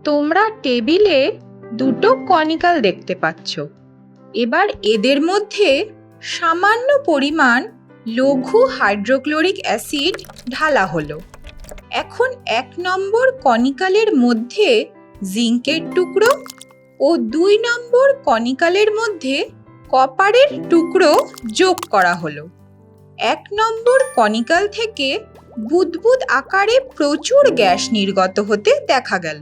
তোমরা টেবিলে দুটো কনিকাল দেখতে পাচ্ছ। এবার এদের মধ্যে সামান্য পরিমাণ লঘু হাইড্রোক্লোরিক অ্যাসিড ঢালা হলো। এখন 1 নম্বর কনিকালের মধ্যে জিঙ্কের টুকরো ও 2 নম্বর কনিকালের মধ্যে কপারের টুকরো যোগ করা হলো। 1 নম্বর কনিকাল থেকে বুদবুদ আকারে প্রচুর গ্যাস নির্গত হতে দেখা গেল,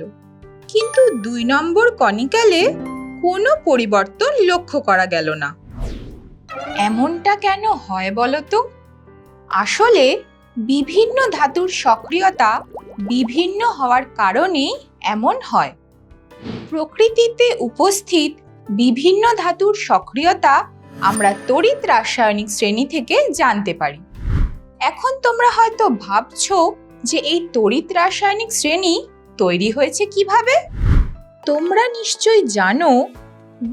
কিন্তু 2 নম্বর কনিকালে কোনো পরিবর্তন লক্ষ্য করা গেল না। এমনটা কেন হয় বলো তো? আসলে বিভিন্ন ধাতুর সক্রিয়তা বিভিন্ন হওয়ার কারণেই এমন হয়। প্রকৃতিতে উপস্থিত বিভিন্ন ধাতুর সক্রিয়তা আমরা তড়িৎ রাসায়নিক শ্রেণী থেকে জানতে পারি। এখন তোমরা হয়তো ভাবছো যে এই তড়িৎ রাসায়নিক শ্রেণী তৈরি হয়েছে কিভাবে? তোমরা নিশ্চয়ই জানো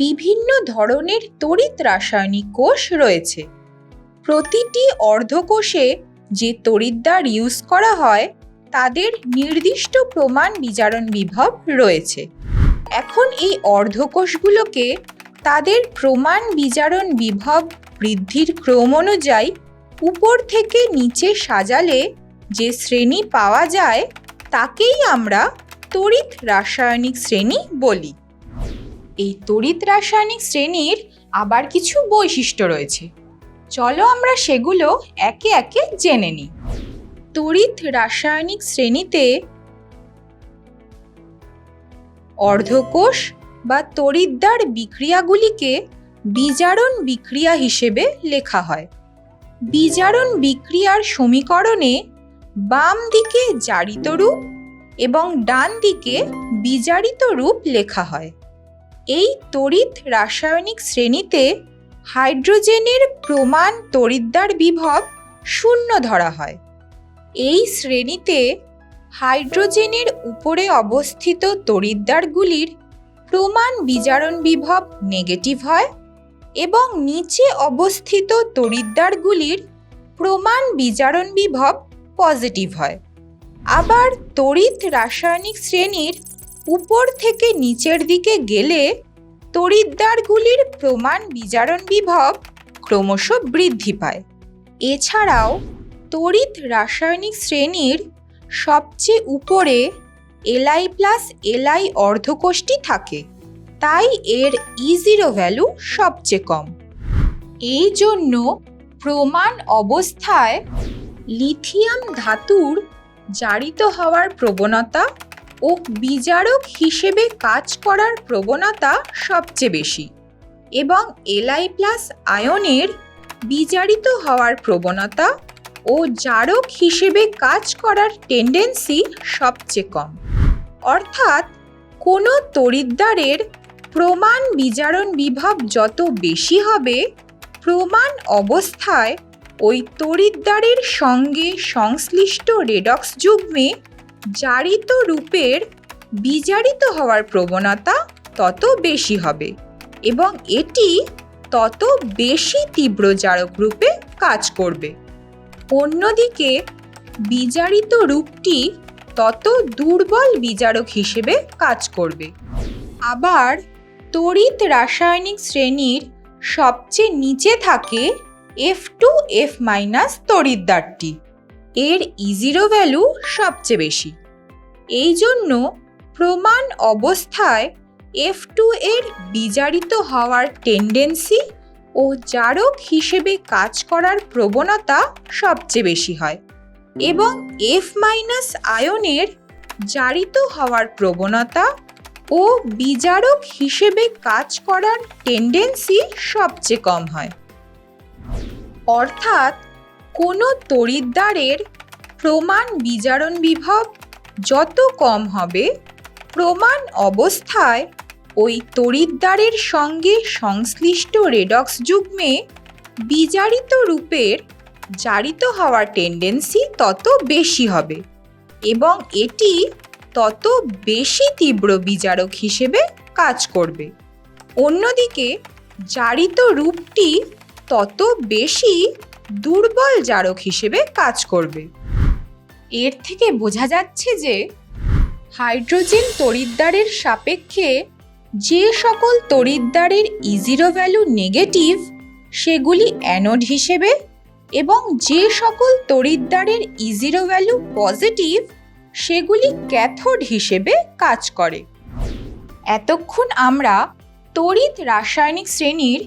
বিভিন্ন ধরনের তড়িৎ রাসায়নিক কোষ রয়েছে। প্রতিটি অর্ধকোষে যে তড়িৎদ্বার ইউজ করা হয় তাদের নির্দিষ্ট প্রমাণ বিজারণ বিভব রয়েছে। এখন এই অর্ধকোষগুলোকে তাদের প্রমাণ বিজারণ বিভব বৃদ্ধির ক্রম অনুযায়ী উপর থেকে নিচে সাজালে যে শ্রেণী পাওয়া যায় তাকেই আমরা তড়িৎ রাসায়নিক শ্রেণী বলি। এই তড়িৎ রাসায়নিক শ্রেণীর আবার কিছু বৈশিষ্ট্য রয়েছে। চলো আমরা সেগুলো একে একে জেনে নিই। তড়িৎ রাসায়নিক শ্রেণীতে অর্ধকোষ বা তড়িৎদ্বার বিক্রিয়াগুলিকে বিজারণ বিক্রিয়া হিসেবে লেখা হয়। বিজারণ বিক্রিয়ার সমীকরণে বাম দিকে জারিত রূপ এবং ডান দিকে বিজারিত রূপ লেখা হয়। এই তড়িৎ রাসায়নিক শ্রেণীতে হাইড্রোজেনের প্রমাণ তড়িৎদ্বার বিভব 0 ধরা হয়। এই শ্রেণীতে হাইড্রোজেনের উপরে অবস্থিত তড়িৎদ্বারগুলির প্রমাণ বিজারণ বিভব নেগেটিভ হয় এবং নিচে অবস্থিত তড়িৎদ্বারগুলির প্রমাণ বিজারণ বিভব পজিটিভ হয়। আবার তড়িৎ রাসায়নিক শ্রেণীর উপর থেকে নিচের দিকে গেলে তড়িৎদ্বারগুলির প্রমাণ বিজারণ বিভব ক্রমশ বৃদ্ধি পায়। এছাড়াও তড়িৎ রাসায়নিক শ্রেণীর সবচেয়ে উপরে Li+Li অর্ধকোষটি থাকে, তাই এর E0 ভ্যালু সবচেয়ে কম। এই জন্য প্রমাণ অবস্থায় লিথিয়াম ধাতুর জারিত হওয়ার প্রবণতা ও বিজারক হিসেবে কাজ করার প্রবণতা সবচেয়ে বেশি এবং Li+ আয়নের বিজারিত হওয়ার প্রবণতা ও জারক হিসেবে কাজ করার টেন্ডেন্সি সবচেয়ে কম। অর্থাৎ কোনো তড়িৎদ্বারের প্রমাণ বিজারণ বিভব যত বেশি হবে, প্রমাণ অবস্থায় ওই তড়িৎদ্বারের সঙ্গে সংশ্লিষ্ট রেডক্স যুগ্মে জারিত রূপের বিজারিত হওয়ার প্রবণতা তত বেশি হবে এবং এটি তত বেশি তীব্র জারক রূপে কাজ করবে। অন্যদিকে বিজারিত রূপটি তত দুর্বল বিজারক হিসেবে কাজ করবে। আবার তড়িৎ রাসায়নিক শ্রেণীর সবচেয়ে নিচে থাকে F2F- তড়িৎদ্বারটি। এর E0 ভ্যালু সবচেয়ে বেশি। এই জন্য প্রমাণ অবস্থায় F2 এর বিজারিত হওয়ার টেন্ডেন্সি ও জারক হিসেবে কাজ করার প্রবণতা সবচেয়ে বেশি হয় এবং F- আয়নের জারিত হওয়ার প্রবণতা ও বিজারক হিসেবে কাজ করার টেন্ডেন্সি সবচেয়ে কম হয়। অর্থাৎ কোনো তড়িৎদ্বারের প্রমাণ বিজারণ বিভব যত কম হবে, প্রমাণ অবস্থায় ওই তড়িৎদ্বারের সঙ্গে সংশ্লিষ্ট রেডক্স যুগ্মে বিজারিত রূপের জারিত হওয়ার টেন্ডেন্সি তত বেশি হবে এবং এটি তত বেশি তীব্র বিজারক হিসেবে কাজ করবে। অন্যদিকে জারিত রূপটি তত বেশি দুর্বল জারক হিসেবে কাজ করবে। এর থেকে বোঝা যাচ্ছে যে হাইড্রোজেন তড়িৎদ্বারের সাপেক্ষে যে সকল তড়িৎদ্বারের E0 ভ্যালু নেগেটিভ সেগুলি অ্যানোড হিসেবে এবং যে সকল তড়িৎদ্বারের E0 ভ্যালু পজিটিভ সেগুলি ক্যাথোড হিসেবে কাজ করে। এতক্ষণ আমরা তড়িৎ রাসায়নিক শ্রেণীর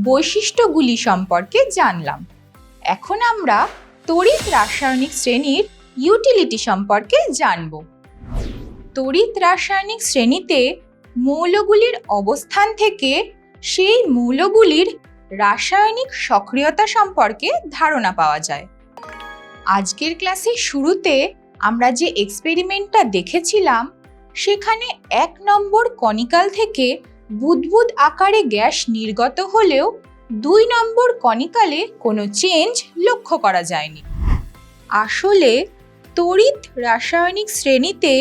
বৈশিষ্ট্যগুলি সম্পর্কে জানলাম। এখন আমরা তড়িৎ রাসায়নিক শ্রেণীর ইউটিলিটি সম্পর্কে জানব। তড়িৎ রাসায়নিক শ্রেণীতে মৌলগুলির অবস্থান থেকে সেই মৌলগুলির রাসায়নিক সক্রিয়তা সম্পর্কে ধারণা পাওয়া যায়। আজকের ক্লাসের শুরুতে আমরা যে এক্সপেরিমেন্টটা দেখেছিলাম সেখানে 1 নম্বর কনিকাল থেকে বুদবুদ আকারে গ্যাস নির্গত হলেও 2 নম্বর কনিকালে কোনো চেঞ্জ লক্ষ্য করা যায়নি। আসলে তড়িৎ রাসায়নিক শ্রেণীতে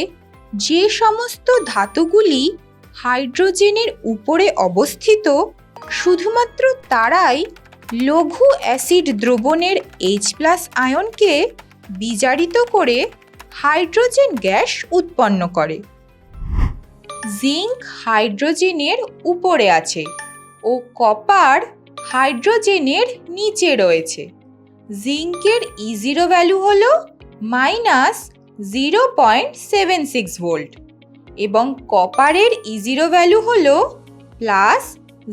যে সমস্ত ধাতুগুলি হাইড্রোজেনের উপরে অবস্থিত শুধুমাত্র তারাই লঘু অ্যাসিড দ্রবণের H+ আয়নকে বিজারিত করে হাইড্রোজেন গ্যাস উৎপন্ন করে। জিঙ্ক হাইড্রোজেনের উপরে আছে ও কপার হাইড্রোজেনের নিচে রয়েছে। জিঙ্কের E0 ভ্যালু হল -0.76 ভোল্ট এবং কপারের E0 ভ্যালু হল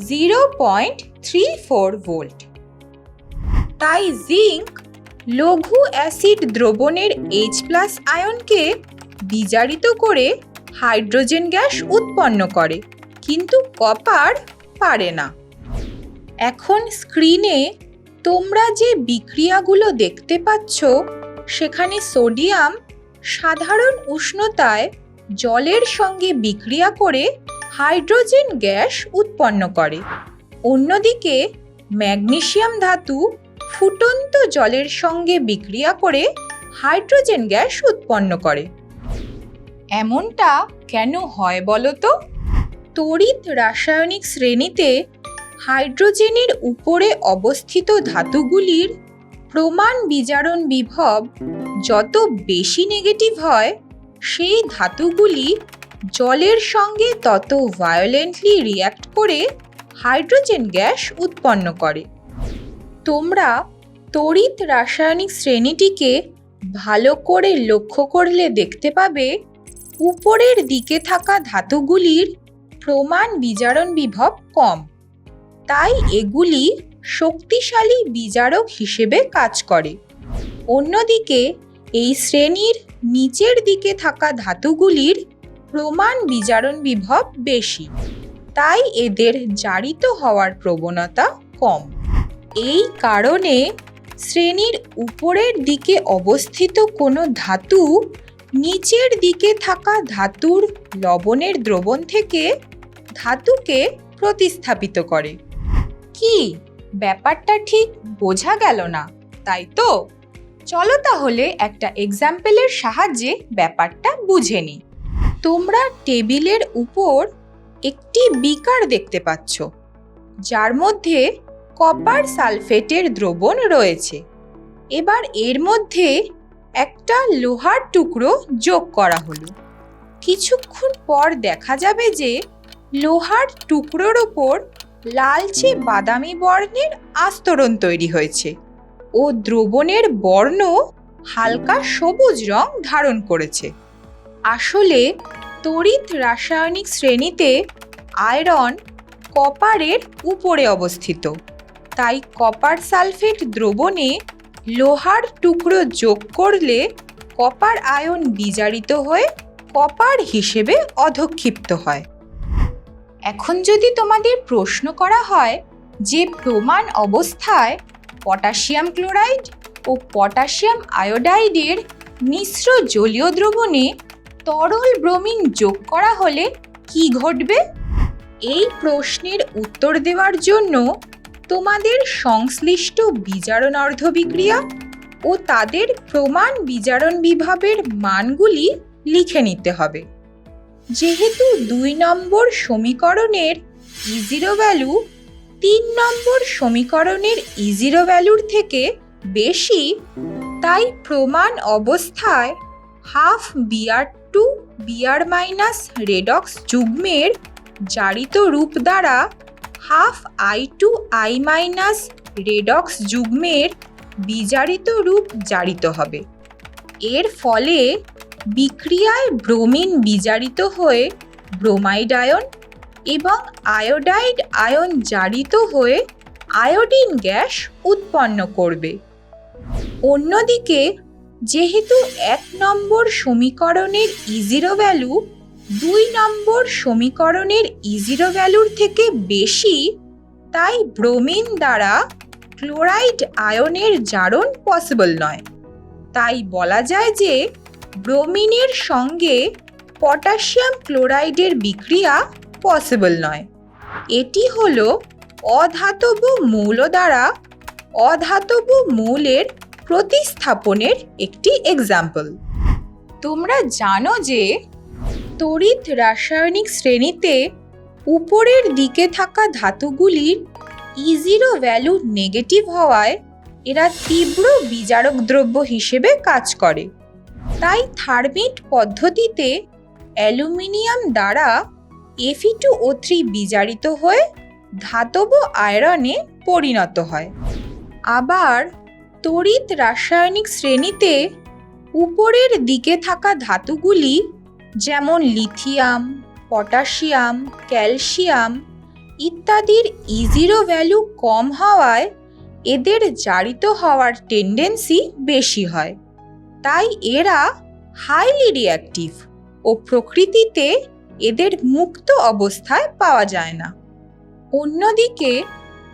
+0.34 ভোল্ট। তাই জিঙ্ক লঘু অ্যাসিড দ্রবণের H+ আয়নকে বিজারিত করে হাইড্রোজেন গ্যাস উৎপন্ন করে, কিন্তু কপার পারে না। এখন স্ক্রিনে তোমরা যে বিক্রিয়াগুলো দেখতে পাচ্ছ সেখানে সোডিয়াম সাধারণ উষ্ণতায় জলের সঙ্গে বিক্রিয়া করে হাইড্রোজেন গ্যাস উৎপন্ন করে। অন্যদিকে ম্যাগনেসিয়াম ধাতু ফুটন্ত জলের সঙ্গে বিক্রিয়া করে হাইড্রোজেন গ্যাস উৎপন্ন করে। এমনটা কেন হয় বলো তো? তড়িৎ রাসায়নিক শ্রেণীতে হাইড্রোজেনের উপরে অবস্থিত ধাতুগুলির প্রমাণ বিজারণ বিভব যত বেশি নেগেটিভ হয় সেই ধাতুগুলি জলের সঙ্গে তত ভায়োলেন্টলি রিঅ্যাক্ট করে হাইড্রোজেন গ্যাস উৎপন্ন করে। তোমরা তড়িৎ রাসায়নিক শ্রেণীটিকে ভালো করে লক্ষ্য করলে দেখতে পাবে উপরের দিকে থাকা ধাতুগুলির প্রমাণ বিজারণ বিভব কম, তাই এগুলি শক্তিশালী বিজারক হিসেবে কাজ করে। অন্যদিকে এই শ্রেণীর নিচের দিকে থাকা ধাতুগুলির প্রমাণ বিজারণ বিভব বেশি, তাই এদের জারিত হওয়ার প্রবণতা কম। এই কারণে শ্রেণীর উপরের দিকে অবস্থিত কোনো ধাতু নিচের দিকে থাকা ধাতুর লবণের দ্রবণ থেকে ধাতুকে প্রতিস্থাপিত করে। কি ব্যাপারটা ঠিক বোঝা গেল না, তাই তো? চলো তাহলে একটা এক্সাম্পলের সাহায্যে ব্যাপারটা বুঝে নিই। তোমরা টেবিলের উপর একটি বিকার দেখতে পাচ্ছ যার মধ্যে কপার সালফেটের দ্রবণ রয়েছে। এবার এর মধ্যে একটা লোহার টুকরো যোগ করা হলো। কিছুক্ষণ পর দেখা যাবে যে লোহার টুকরোর ওপর লালচে বাদামি বর্ণের আস্তরণ তৈরি হয়েছে ও দ্রবণের বর্ণ হালকা সবুজ রং ধারণ করেছে। আসলে তড়িৎ রাসায়নিক শ্রেণীতে আয়রন কপারের উপরে অবস্থিত, তাই কপার সালফেট দ্রবণে লোহার টুকরো যোগ করলে কপার আয়ন বিজারিত হয়ে কপার হিসেবে অধঃক্ষিপ্ত হয়। এখন যদি তোমাদের প্রশ্ন করা হয় যে প্রমাণ অবস্থায় পটাশিয়াম ক্লোরাইড ও পটাশিয়াম আয়োডাইডের মিশ্র জলীয় দ্রবণে তরল ব্রোমিন যোগ করা হলে কি ঘটবে? এই প্রশ্নের উত্তর দেওয়ার জন্য তোমাদের সংশ্লিষ্ট বিজারণ অর্ধবিক্রিয়া ও তাদের প্রমাণ বিজারণ বিভবের মানগুলি লিখে নিতে হবে। যেহেতু 2 নম্বর সমীকরণের E0 ভ্যালু 3 নম্বর সমীকরণের E0 ভ্যালুর থেকে বেশি, তাই প্রমাণ অবস্থায় half Br2 Br minus redox যুগ্মের জারিত রূপ দ্বারা হাফ I2I মাইনাস রেডক্স যুগ্মের বিজারিত রূপ জারিত হবে। এর ফলে বিক্রিয়ায় ব্রোমিন বিজারিত হয়ে ব্রোমাইড আয়ন এবং আয়োডাইড আয়ন জারিত হয়ে আয়োডিন গ্যাস উৎপন্ন করবে। অন্যদিকে যেহেতু 1 নম্বর সমীকরণের E0 ভ্যালু 2 নম্বর সমীকরণের E0 ভ্যালুর থেকে বেশি, তাই ব্রোমিন দ্বারা ক্লোরাইড আয়নের জারণ পসিবল নয়। তাই বলা যায় যে ব্রোমিনের সঙ্গে পটাশিয়াম ক্লোরাইডের বিক্রিয়া পসিবল নয়। এটি হলো অধাতব মৌল দ্বারা অধাতব মৌলের প্রতিস্থাপনের একটি এক্সাম্পল। তোমরা জানো যে তড়িৎ রাসায়নিক শ্রেণীতে উপরের দিকে থাকা ধাতুগুলির E0 ভ্যালু নেগেটিভ হওয়ায় এরা তীব্র বিজারক দ্রব্য হিসেবে কাজ করে। তাই থার্মিট পদ্ধতিতে অ্যালুমিনিয়াম দ্বারা Fe2O3 বিজারিত হয়ে ধাতব আয়রনে পরিণত হয়। আবার তড়িৎ রাসায়নিক শ্রেণীতে উপরের দিকে থাকা ধাতুগুলি যেমন লিথিয়াম, পটাশিয়াম, ক্যালসিয়াম ইত্যাদির E0 ভ্যালু কম হওয়ায় এদের জারিত হওয়ার টেন্ডেন্সি বেশি হয়। তাই এরা হাইলি রিঅ্যাক্টিভ ও প্রকৃতিতে এদের মুক্ত অবস্থায় পাওয়া যায় না। অন্যদিকে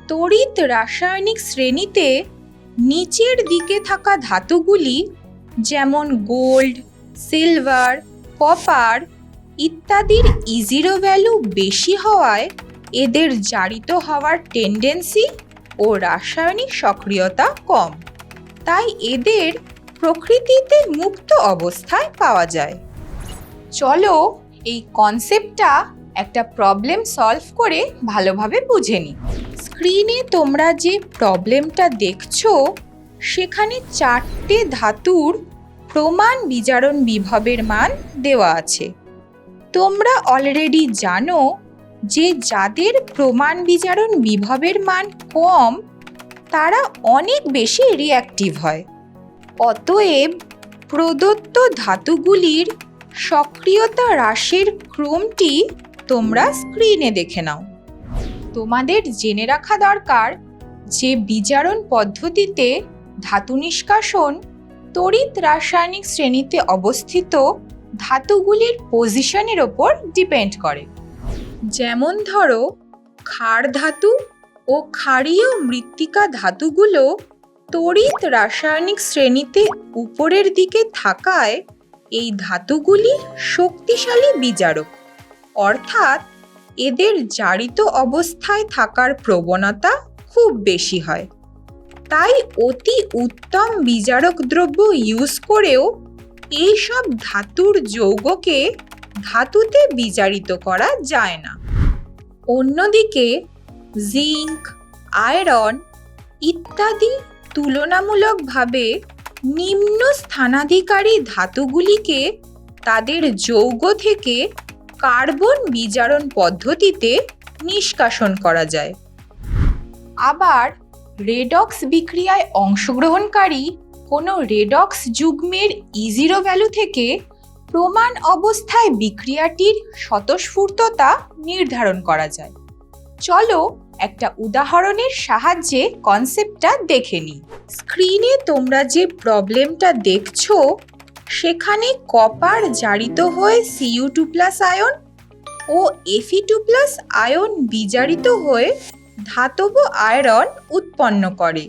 তড়িৎ রাসায়নিক শ্রেণীতে নিচের দিকে থাকা ধাতুগুলি যেমন গোল্ড, সিলভার, কপার ইত্যাদির E0 ভ্যালু বেশি হওয়ায় এদের জারিত হওয়ার টেন্ডেন্সি ও রাসায়নিক সক্রিয়তা কম। তাই এদের প্রকৃতিতে মুক্ত অবস্থায় পাওয়া যায়। চলো এই কনসেপ্টটা একটা প্রবলেম সলভ করে ভালোভাবে বুঝে নিই। স্ক্রিনে তোমরা যে প্রবলেমটা দেখছো সেখানে 4টে ধাতুর প্রমাণ বিজারণ বিভবের মান দেওয়া আছে। তোমরা অলরেডি জানো যে যাদের প্রমাণ বিজারণ বিভবের মান কম তারা অনেক বেশি রিঅ্যাক্টিভ হয়। অতএব প্রদত্ত ধাতুগুলির সক্রিয়তা হ্রাসের ক্রমটি তোমরা স্ক্রিনে দেখে নাও। তোমাদের জেনে রাখা দরকার যে বিজারণ পদ্ধতিতে ধাতু নিষ্কাশন তড়িৎ রাসায়নিক শ্রেণীতে অবস্থিত ধাতুগুলির পজিশনের ওপর ডিপেন্ড করে। যেমন ধরো ক্ষার ধাতু ও ক্ষারীয় মৃত্তিকা ধাতুগুলো তড়িৎ রাসায়নিক শ্রেণীতে উপরের দিকে থাকায় এই ধাতুগুলি শক্তিশালী বিজারক, অর্থাৎ এদের জারিত অবস্থায় থাকার প্রবণতা খুব বেশি হয়। তাই অতি উত্তম বিজারক দ্রব্য ইউজ করেও এইসব ধাতুর যৌগকে ধাতুতে বিজারিত করা যায় না। অন্যদিকে জিঙ্ক, আয়রন ইত্যাদি তুলনামূলকভাবে নিম্ন স্থানাধিকারী ধাতুগুলিকে তাদের যৌগ থেকে কার্বন বিজারণ পদ্ধতিতে নিষ্কাশন করা যায়। আবার রেডক্স বিক্রিয়ায় অংশগ্রহণকারী কোনো রেডক্স যুগ্মের E0 ভ্যালু থেকে প্রমাণ অবস্থায় বিক্রিয়াটির স্বতঃস্ফূর্ততা নির্ধারণ করা যায়। চলো একটা উদাহরণের সাহায্যে কনসেপ্টটা দেখে নিই। স্ক্রিনে তোমরা যে প্রবলেমটা দেখছো সেখানে কপার জারিত হয়ে Cu2+ আয়ন ও Fe2+ আয়ন বিজারিত হয়ে ধাতব আয়রন উৎপন্ন করে।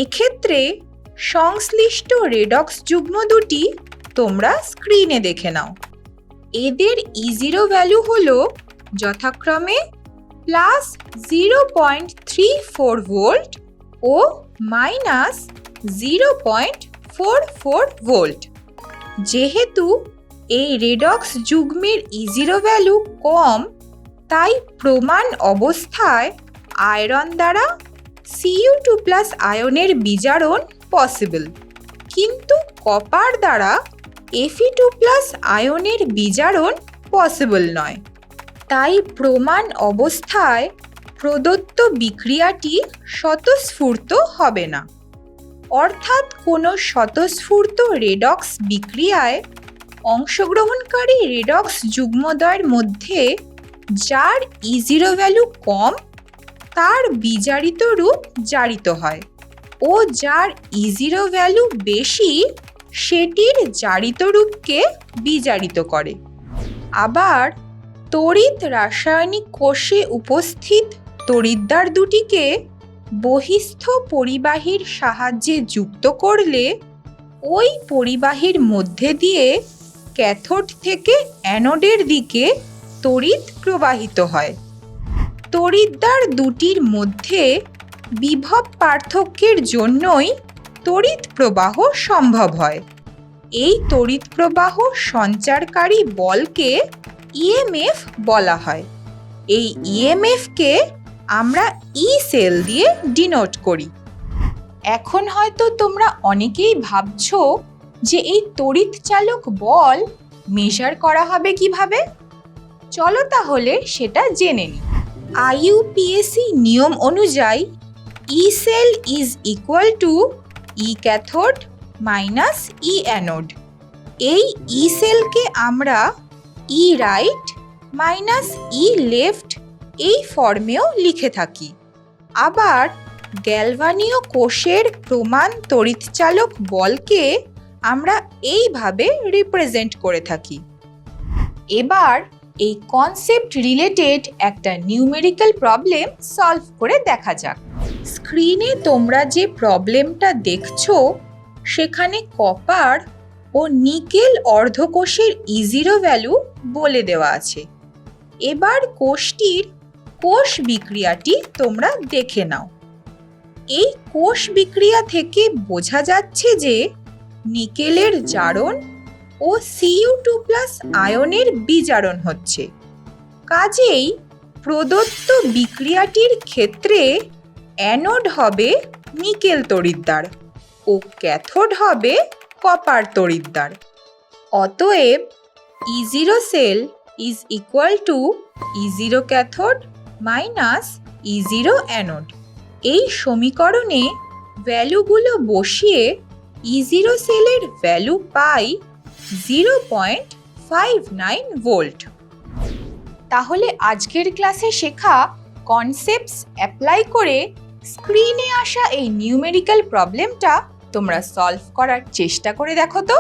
এক্ষেত্রে সংশ্লিষ্ট রেডক্স যুগ্ম দুটি তোমরা স্ক্রিনে দেখে নাও। এদের E0 ভ্যালু হলো যথাক্রমে +0.34 ভোল্ট ও -0.44 ভোল্ট। যেহেতু এই রেডক্স যুগ্মের E0 ভ্যালু কম, তাই প্রমাণ অবস্থায় আয়রন দ্বারা Cu2+ আয়নের বিজারণ পসিবল। কিন্তু কপার দ্বারা Fe2+ আয়নের বিজারণ পসিবল নয়। তাই প্রমাণ অবস্থায় প্রদত্ত বিক্রিয়াটি স্বতঃস্ফূর্ত হবে না। অর্থাৎ কোনো স্বতঃস্ফূর্ত রেডক্স বিক্রিয়ায় অংশগ্রহণকারী রেডক্স যুগ্মদ্বয়ের মধ্যে যার E0 ভ্যালু কম তার বিজারিত রূপ জারিত হয় ও যার E0 ভ্যালু বেশি সেটির জারিত রূপকে বিজারিত করে। আবার তড়িৎ রাসায়নিক কোষে উপস্থিত তড়িৎদ্বার দুটিকে বহিস্থ পরিবাহীর সাহায্যে যুক্ত করলে ওই পরিবাহীর মধ্যে দিয়ে ক্যাথোড থেকে অ্যানোডের দিকে তড়িৎ প্রবাহিত হয়। তড়িৎদ্বার দুটির মধ্যে বিভব পার্থক্যের জন্যই তড়িৎ প্রবাহ সম্ভব হয়। এই তড়িৎ প্রবাহ সঞ্চারকারী বলকে ইএমএফ বলা হয়। এই ইএমএফকে আমরা ই সেল দিয়ে ডিনোট করি। এখন হয়তো তোমরা অনেকেই ভাবছো যে এই তড়িৎ চালক বল মেজার করা হবে কিভাবে? চলো তাহলে সেটা জেনে নিই। IUPAC নিয়ম অনুযায়ী E cell is equal to E cathode minus E anode. এই ই সেলকে আমরা E right minus E left এই ফর্মেও লিখে থাকি। আবার গ্যালভানীয় কোষের প্রমাণ তড়িৎচালক বলকে আমরা এইভাবে রিপ্রেজেন্ট করে থাকি। এবার এই কনসেপ্ট রিলেটেড একটা নিউমেরিক্যাল প্রবলেম সলভ করে দেখা যাক। স্ক্রিনে তোমরা যে প্রবলেমটা দেখছো সেখানে কপার ও নিকেল অর্ধকোষের E0 ভ্যালু বলে দেওয়া আছে। এবার কোষটির কোষ বিক্রিয়াটি তোমরা দেখে নাও। এই কোষ বিক্রিয়া থেকে বোঝা যাচ্ছে যে নিকেলের জারণ ও Cu2+ আয়নের বিজারণ হচ্ছে। কাজেই প্রদত্ত বিক্রিয়াটির ক্ষেত্রে অ্যানোড হবে নিকেল তড়িৎদ্বার ও ক্যাথোড হবে কপার তড়িৎদ্বার। অতএব E0 cell is equal to E0 cathode minus E0 anode. এই সমীকরণে ভ্যালুগুলো বসিয়ে E0 সেলের ভ্যালু পাই 0.59 ভোল্ট। তাহলে আজকের ক্লাসে শেখা কনসেপ্টস অ্যাপ্লাই করে স্ক্রিনে আসা এই নিউমেরিক্যাল প্রবলেমটা তোমরা সলভ করার চেষ্টা করে দেখো তো।